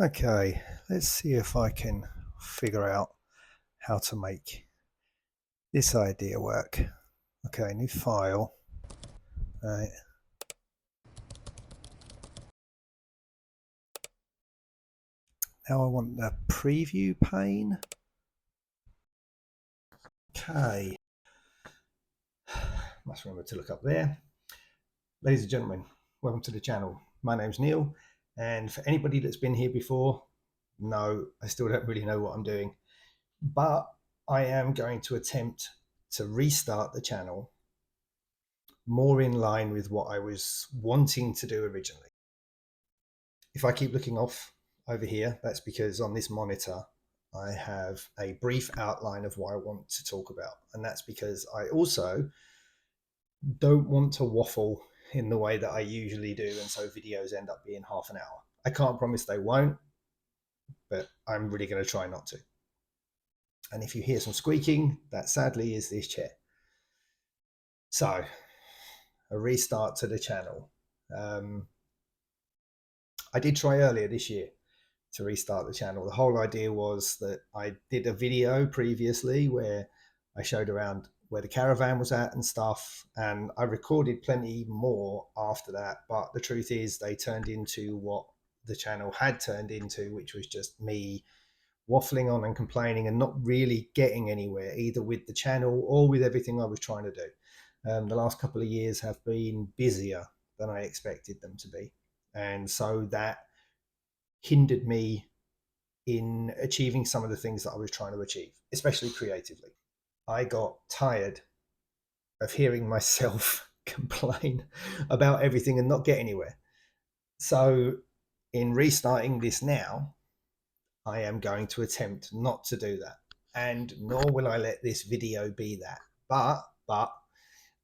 Okay, let's see if I can figure out how to make this idea work. Okay, new file. Right. Now I want the preview pane. Okay, must remember to look up there. Ladies and gentlemen, welcome to the channel. My name's Neil, and for anybody that's been here before, no, I still don't really know what I'm doing, but I am going to attempt to restart the channel more in line with what I was wanting to do originally. If I keep looking off over here, that's because on this monitor, I have a brief outline of what I want to talk about. And that's because I also don't want to waffle in the way that I usually do. And so videos end up being half an hour. I can't promise they won't, but I'm really going to try not to. And if you hear some squeaking, that sadly is this chair. So, a restart to the channel. I did try earlier this year to restart the channel. The whole idea was that I did a video previously where I showed around where the caravan was at and stuff, and I recorded plenty more after that, but the truth is they turned into what the channel had turned into, which was just me waffling on and complaining and not really getting anywhere either with the channel or with everything I was trying to do. The last couple of years have been busier than I expected them to be, and so that hindered me in achieving some of the things that I was trying to achieve, especially creatively. I got tired of hearing myself complain about everything and not get anywhere. So, in restarting this now, I am going to attempt not to do that. And nor will I let this video be that. But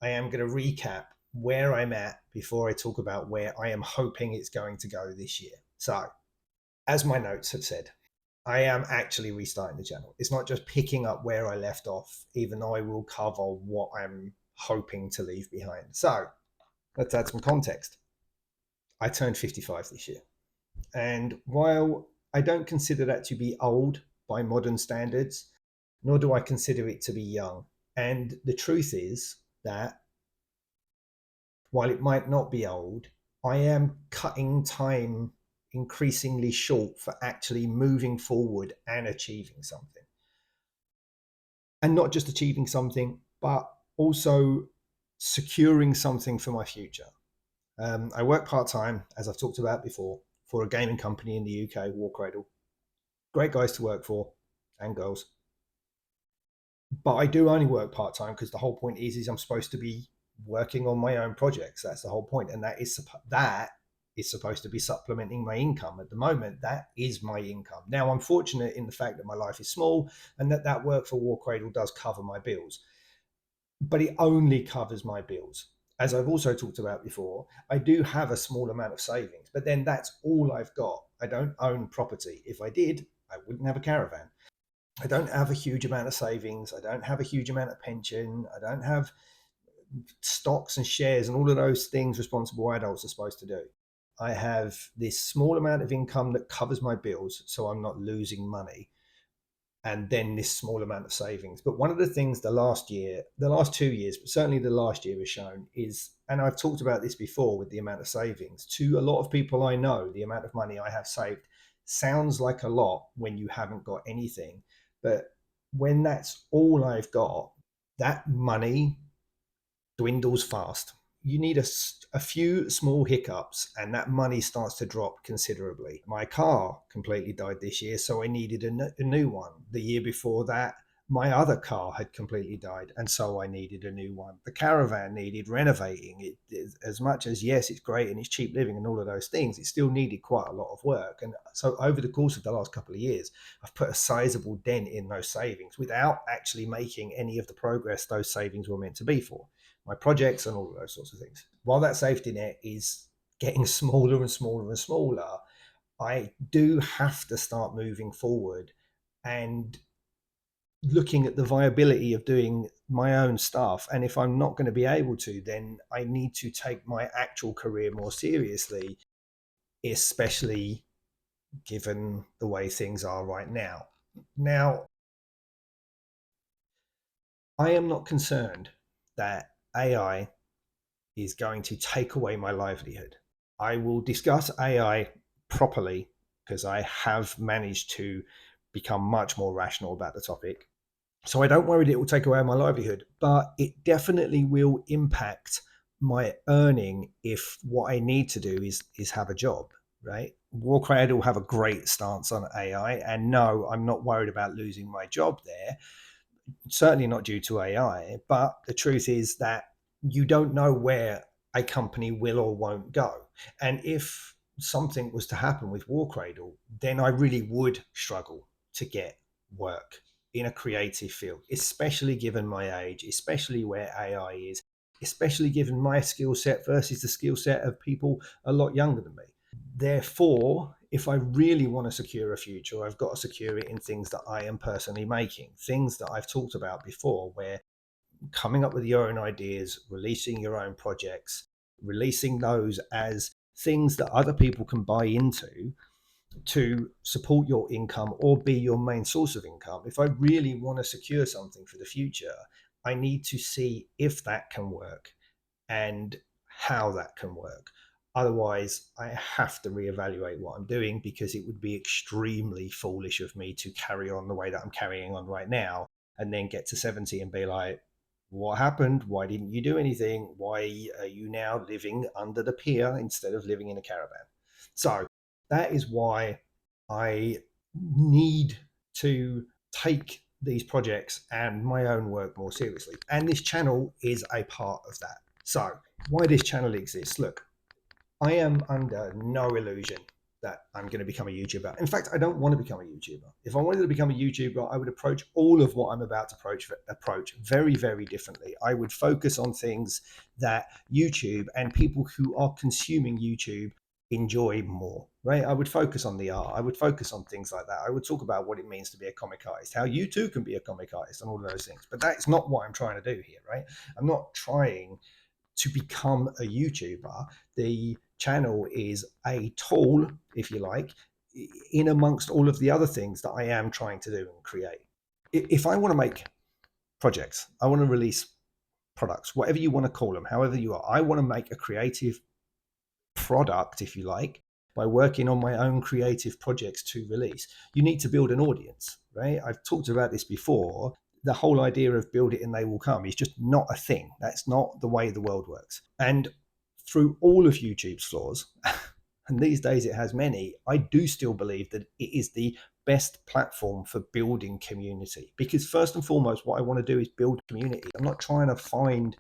I am going to recap where I'm at before I talk about where I am hoping it's going to go this year. So, as my notes have said, I am actually restarting the channel. It's not just picking up where I left off, even though I will cover what I'm hoping to leave behind. So let's add some context. I turned 55 this year. And while I don't consider that to be old by modern standards, nor do I consider it to be young. And the truth is that while it might not be old, I am cutting time increasingly short for actually moving forward and achieving something. And not just achieving something, but also securing something for my future. I work part time, as I've talked about before, for a gaming company in the UK, War Cradle. Great guys to work for and girls. But I do only work part time because the whole point is I'm supposed to be working on my own projects. That's the whole point, and that is supposed to be supplementing my income. At the moment, that is my income. Now, I'm fortunate in the fact that my life is small and that work for War Cradle does cover my bills, but it only covers my bills. As I've also talked about before, I do have a small amount of savings, but then that's all I've got. I don't own property. If I did, I wouldn't have a caravan. I don't have a huge amount of savings. I don't have a huge amount of pension. I don't have stocks and shares and all of those things responsible adults are supposed to do. I have this small amount of income that covers my bills, so I'm not losing money, and then this small amount of savings. But one of the things the last 2 years, but certainly the last year has shown is, and I've talked about this before with the amount of savings, to a lot of people I know, the amount of money I have saved sounds like a lot when you haven't got anything. But when that's all I've got, that money dwindles fast. You need a few small hiccups and that money starts to drop considerably. My car completely died this year, so I needed a new one. The year before that, my other car had completely died, and so I needed a new one. The caravan needed renovating. As much as, yes, it's great and it's cheap living and all of those things, it still needed quite a lot of work. And so over the course of the last couple of years, I've put a sizable dent in those savings without actually making any of the progress those savings were meant to be for my projects and all of those sorts of things. While that safety net is getting smaller and smaller and smaller, I do have to start moving forward and looking at the viability of doing my own stuff. And if I'm not going to be able to, then I need to take my actual career more seriously, especially given the way things are right now. Now, I am not concerned that AI is going to take away my livelihood. I will discuss AI properly because I have managed to become much more rational about the topic. So I don't worry that it will take away my livelihood, but it definitely will impact my earning if what I need to do is have a job, right? Warcradle will have a great stance on AI, and no, I'm not worried about losing my job there, certainly not due to AI. But the truth is that you don't know where a company will or won't go. And if something was to happen with War Cradle, then I really would struggle to get work in a creative field, especially given my age, especially where AI is, especially given my skill set versus the skill set of people a lot younger than me. Therefore, if I really want to secure a future, I've got to secure it in things that I am personally making, things that I've talked about before, where coming up with your own ideas, releasing your own projects, releasing those as things that other people can buy into to support your income or be your main source of income. If I really want to secure something for the future, I need to see if that can work and how that can work. Otherwise, I have to reevaluate what I'm doing because it would be extremely foolish of me to carry on the way that I'm carrying on right now and then get to 70 and be like, what happened? Why didn't you do anything? Why are you now living under the pier instead of living in a caravan? So that is why I need to take these projects and my own work more seriously. And this channel is a part of that. So, why this channel exists? Look, I am under no illusion that I'm going to become a YouTuber. In fact, I don't want to become a YouTuber. If I wanted to become a YouTuber, I would approach all of what I'm about to approach very, very differently. I would focus on things that YouTube and people who are consuming YouTube enjoy more, right? I would focus on the art. I would focus on things like that. I would talk about what it means to be a comic artist, how you too can be a comic artist, and all of those things. But that's not what I'm trying to do here, right? I'm not trying to become a YouTuber. The channel is a tool, if you like, in amongst all of the other things that I am trying to do and create. If I want to make projects, I want to release products, whatever you want to call them, however you are, I want to make a creative product, if you like, by working on my own creative projects to release. You need to build an audience, right? I've talked about this before. The whole idea of build it and they will come is just not a thing. That's not the way the world works. And through all of YouTube's flaws, and these days it has many, I do still believe that it is the best platform for building community. Because first and foremost, what I want to do is build community. I'm not trying to find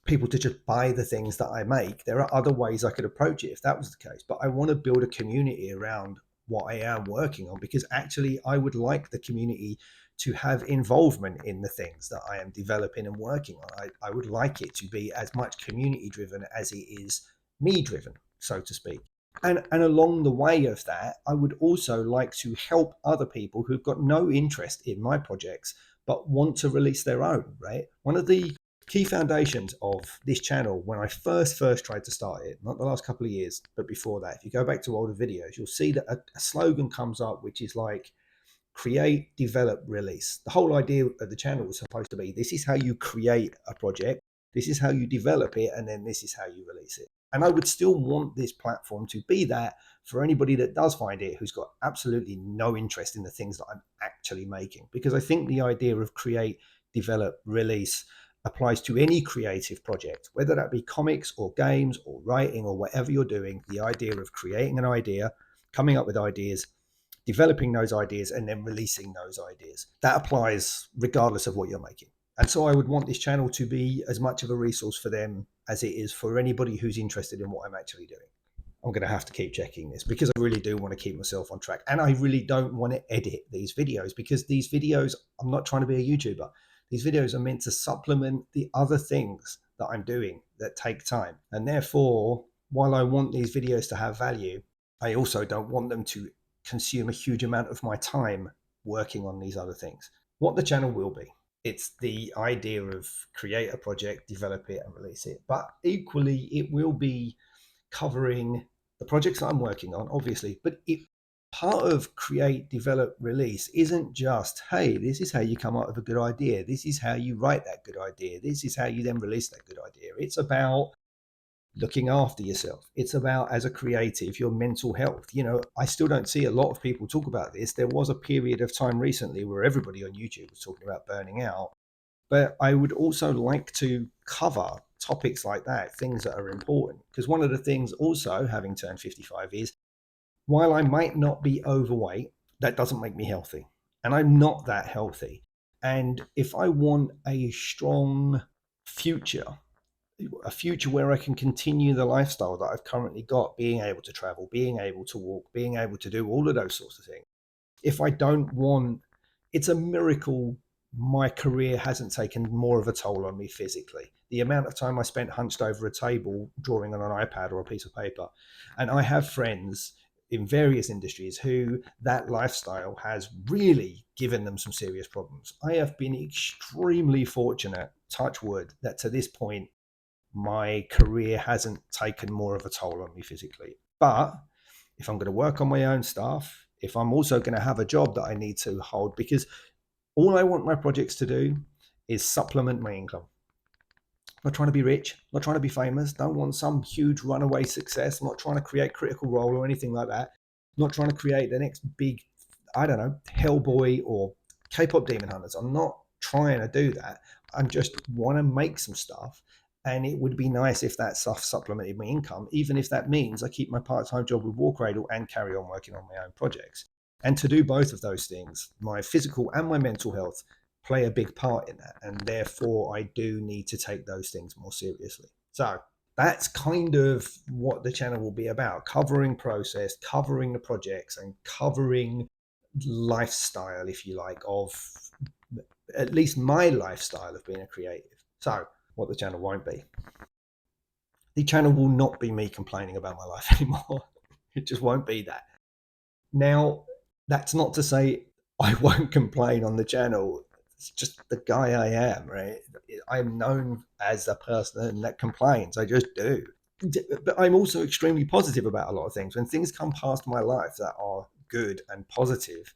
people to just buy the things that I make. There are other ways I could approach it if that was the case, but I want to build a community around what I am working on because actually I would like the community to have involvement in the things that I am developing and working on. I would like it to be as much community driven as it is me driven, so to speak. And along the way of that, I would also like to help other people who've got no interest in my projects but want to release their own, right? One of the key foundations of this channel when I first tried to start it, not the last couple of years, but before that, if you go back to older videos, you'll see that a slogan comes up, which is like create, develop, release. The whole idea of the channel was supposed to be this is how you create a project, this is how you develop it, and then this is how you release it. And I would still want this platform to be that for anybody that does find it who's got absolutely no interest in the things that I'm actually making. Because I think the idea of create, develop, release applies to any creative project, whether that be comics or games or writing or whatever you're doing. The idea of creating an idea, coming up with ideas, developing those ideas, and then releasing those ideas. That applies regardless of what you're making. And so I would want this channel to be as much of a resource for them as it is for anybody who's interested in what I'm actually doing. I'm going to have to keep checking this because I really do want to keep myself on track. And I really don't want to edit these videos because these videos, I'm not trying to be a YouTuber. These videos are meant to supplement the other things that I'm doing that take time. And therefore, while I want these videos to have value, I also don't want them to consume a huge amount of my time working on these other things. What the channel will be, it's the idea of create a project, develop it, and release it. But equally, it will be covering the projects that I'm working on, obviously, but it part of create, develop, release isn't just, hey, this is how you come up with a good idea. This is how you write that good idea. This is how you then release that good idea. It's about looking after yourself. It's about, as a creative, your mental health. I still don't see a lot of people talk about this. There was a period of time recently where everybody on YouTube was talking about burning out. But I would also like to cover topics like that, things that are important. Because one of the things also, having turned 55, is while I might not be overweight, that doesn't make me healthy. And I'm not that healthy. And if I want a strong future, a future where I can continue the lifestyle that I've currently got, being able to travel, being able to walk, being able to do all of those sorts of things. If I don't want, it's a miracle my career hasn't taken more of a toll on me physically. The amount of time I spent hunched over a table drawing on an iPad or a piece of paper. And I have friends in various industries who that lifestyle has really given them some serious problems. I have been extremely fortunate, touch wood, that to this point, my career hasn't taken more of a toll on me physically. But if I'm going to work on my own stuff, if I'm also going to have a job that I need to hold, because all I want my projects to do is supplement my income. I'm not trying to be rich, I'm not trying to be famous, don't want some huge runaway success, I'm not trying to create Critical Role or anything like that. I'm not trying to create the next big, I don't know, Hellboy or K-pop Demon Hunters. I'm not trying to do that. I just want to make some stuff. And it would be nice if that stuff supplemented my income, even if that means I keep my part-time job with War Cradle and carry on working on my own projects. And to do both of those things, my physical and my mental health play a big part in that. And therefore, I do need to take those things more seriously. So that's kind of what the channel will be about, covering process, covering the projects, and covering lifestyle, if you like, of at least my lifestyle of being a creative. So what the channel won't be. The channel will not be me complaining about my life anymore. It just won't be that. Now, that's not to say I won't complain on the channel. It's just the guy I am, right? I'm known as a person that complains. I just do. But I'm also extremely positive about a lot of things. When things come past my life that are good and positive,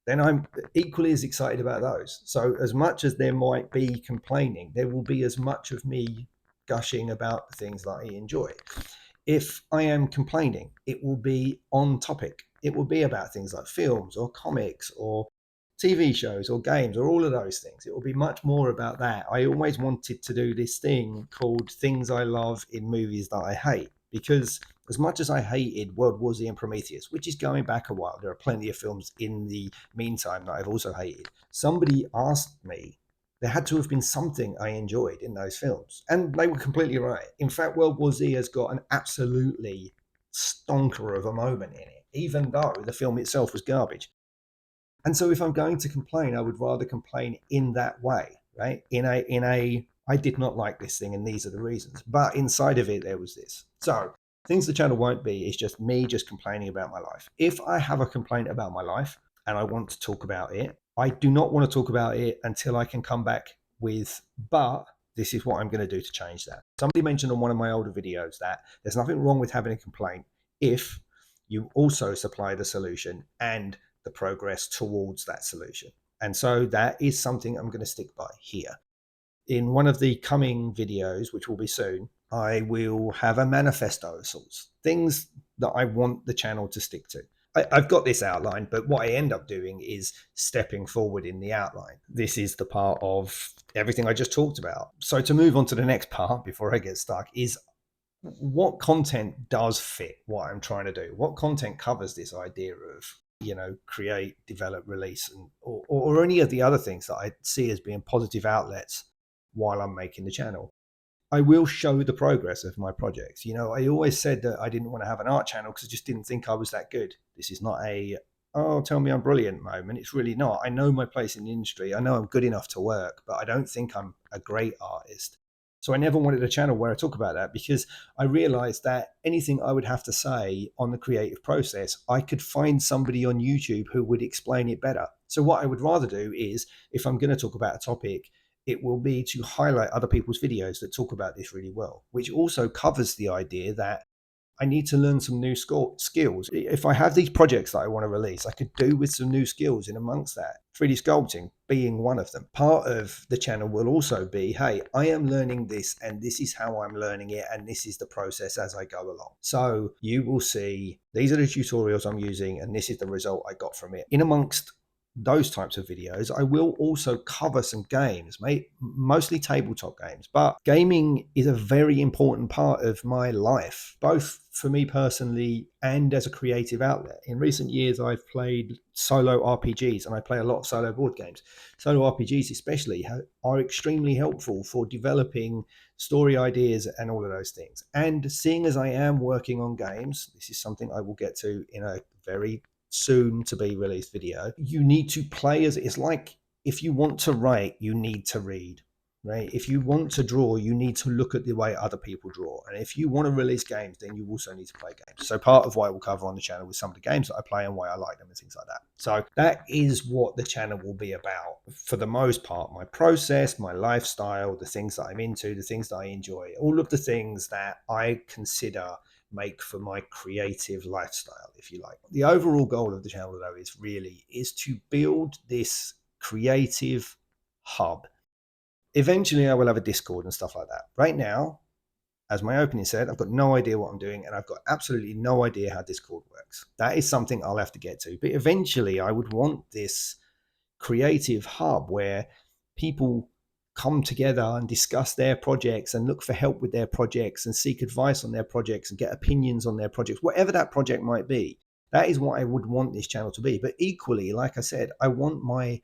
then I'm equally as excited about those. So as much as there might be complaining, there will be as much of me gushing about the things that I enjoy. If I am complaining, it will be on topic. It will be about things like films or comics or TV shows or games or all of those things. It will be much more about that. I always wanted to do this thing called Things I Love in Movies That I Hate, because as much as I hated World War Z and Prometheus, which is going back a while, there are plenty of films in the meantime that I've also hated. Somebody asked me, there had to have been something I enjoyed in those films. And they were completely right. In fact, World War Z has got an absolutely stonker of a moment in it, even though the film itself was garbage. And so if I'm going to complain, I would rather complain in that way, right? I did not like this thing and these are the reasons. But inside of it, there was this. So things the channel won't be is just me just complaining about my life. If I have a complaint about my life and I want to talk about it, I do not want to talk about it until I can come back with, but this is what I'm going to do to change that. Somebody mentioned on one of my older videos that there's nothing wrong with having a complaint if you also supply the solution and the progress towards that solution. And so that is something I'm going to stick by here. In one of the coming videos, which will be soon, I will have a manifesto of sorts, things that I want the channel to stick to. I've got this outline, but what I end up doing is stepping forward in the outline. This is the part of everything I just talked about. So to move on to the next part before I get stuck is what content does fit what I'm trying to do? What content covers this idea of, create, develop, release, and or any of the other things that I see as being positive outlets while I'm making the channel. I will show the progress of my projects. I always said that I didn't want to have an art channel because I just didn't think I was that good. This is not a, oh, tell me I'm brilliant moment. It's really not. I know my place in the industry. I know I'm good enough to work, but I don't think I'm a great artist. So I never wanted a channel where I talk about that because I realized that anything I would have to say on the creative process, I could find somebody on YouTube who would explain it better. So what I would rather do is, if I'm going to talk about a topic, it will be to highlight other people's videos that talk about this really well, which also covers the idea that I need to learn some new skills. If I have these projects that I want to release, I could do with some new skills in amongst that. 3D sculpting being one of them. Part of the channel will also be, hey, I am learning this and this is how I'm learning it and this is the process as I go along. So you will see these are the tutorials I'm using and this is the result I got from it. In amongst those types of videos, I will also cover some games, mostly tabletop games, but gaming is a very important part of my life, both for me personally and as a creative outlet. In recent years, I've played solo RPGs and I play a lot of solo board games. Solo RPGs especially are extremely helpful for developing story ideas and all of those things. And seeing as I am working on games, this is something I will get to in a very soon to be released video. You need to play as it's like if you want to write, you need to read, right? If you want to draw, you need to look at the way other people draw. And if you want to release games, then you also need to play games. So part of what I will cover on the channel is some of the games that I play and why I like them and things like that. So that is what the channel will be about. For the most part, my process, my lifestyle, the things that I'm into, the things that I enjoy, all of the things that I consider make for my creative lifestyle, if you like. The overall goal of the channel, though, is to build this creative hub. Eventually, I will have a Discord and stuff like that. Right now, as my opening said, I've got no idea what I'm doing and I've got absolutely no idea how Discord works. That is something I'll have to get to. But eventually, I would want this creative hub where people come together and discuss their projects and look for help with their projects and seek advice on their projects and get opinions on their projects, whatever that project might be. That is what I would want this channel to be. But equally, like I said, I want my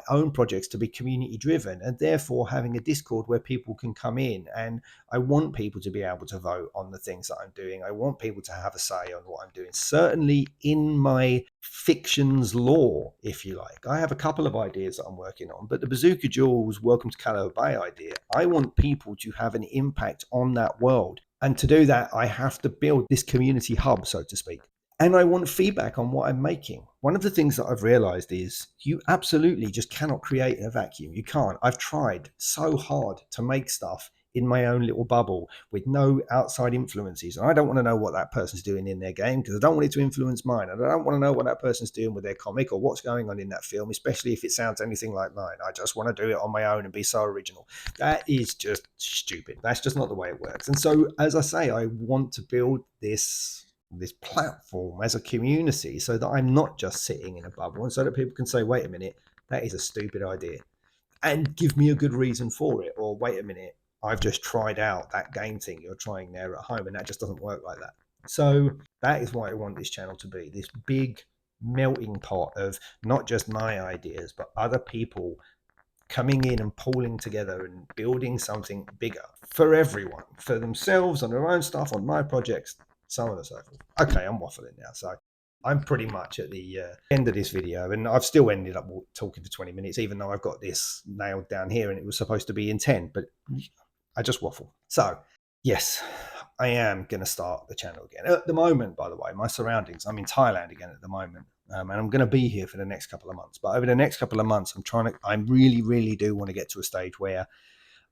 own projects to be community driven and therefore having a Discord where people can come in, and I want people to be able to vote on the things that I'm doing. I want people to have a say on what I'm doing, certainly in my fictions lore, if you like. I have a couple of ideas that I'm working on, but the Bazooka Jules Welcome to Callao Bay idea, I want people to have an impact on that world. And to do that, I have to build this community hub, so to speak. And I want feedback on what I'm making. One of the things that I've realized is you absolutely just cannot create in a vacuum. You can't. I've tried so hard to make stuff in my own little bubble with no outside influences. And I don't want to know what that person's doing in their game because I don't want it to influence mine. And I don't want to know what that person's doing with their comic or what's going on in that film, especially if it sounds anything like mine. I just want to do it on my own and be so original. That is just stupid. That's just not the way it works. And so, as I say, I want to build this platform as a community so that I'm not just sitting in a bubble, and so that people can say, wait a minute, that is a stupid idea, and give me a good reason for it. Or wait a minute, I've just tried out that game thing you're trying there at home and that just doesn't work like that. So that is why I want this channel to be this big melting pot of not just my ideas, but other people coming in and pulling together and building something bigger for everyone, for themselves, on their own stuff, on my projects, so on and so forth. Okay, I'm waffling now. So I'm pretty much at the end of this video, and I've still ended up talking for 20 minutes, even though I've got this nailed down here and it was supposed to be in 10, but I just waffle. So yes, I am going to start the channel again. At the moment, by the way, my surroundings, I'm in Thailand again at the moment. And I'm going to be here for the next couple of months. But over the next couple of months, I really, really do want to get to a stage where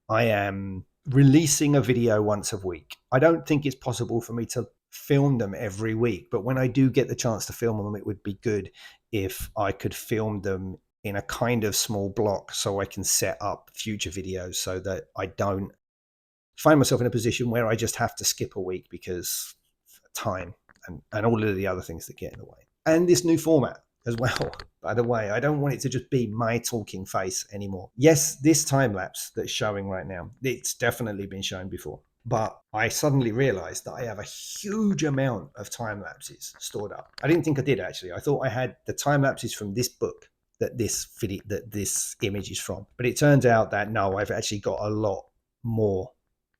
I am releasing a video once a week. I don't think it's possible for me to film them every week, but when I do get the chance to film them, it would be good if I could film them in a kind of small block so I can set up future videos so that I don't find myself in a position where I just have to skip a week because time and all of the other things that get in the way. And this new format as well, by the way. I don't want it to just be my talking face anymore. Yes, this time lapse that's showing right now, it's definitely been shown before. But I suddenly realized that I have a huge amount of time lapses stored up. I didn't think I did, actually. I thought I had the time lapses from this book that this image is from. But it turns out that no, I've actually got a lot more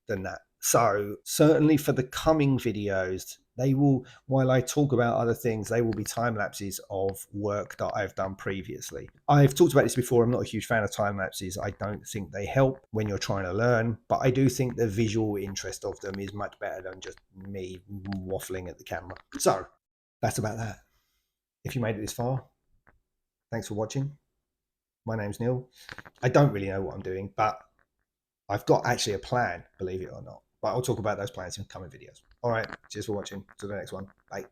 than that. So certainly for the coming videos, they will, while I talk about other things, they will be time lapses of work that I've done previously. I've talked about this before. I'm not a huge fan of time lapses. I don't think they help when you're trying to learn, but I do think the visual interest of them is much better than just me waffling at the camera. So that's about that. If you made it this far, thanks for watching. My name's Neil. I don't really know what I'm doing, but I've got actually a plan, believe it or not. But I'll talk about those plans in coming videos. All right. Cheers for watching. To the next one. Bye.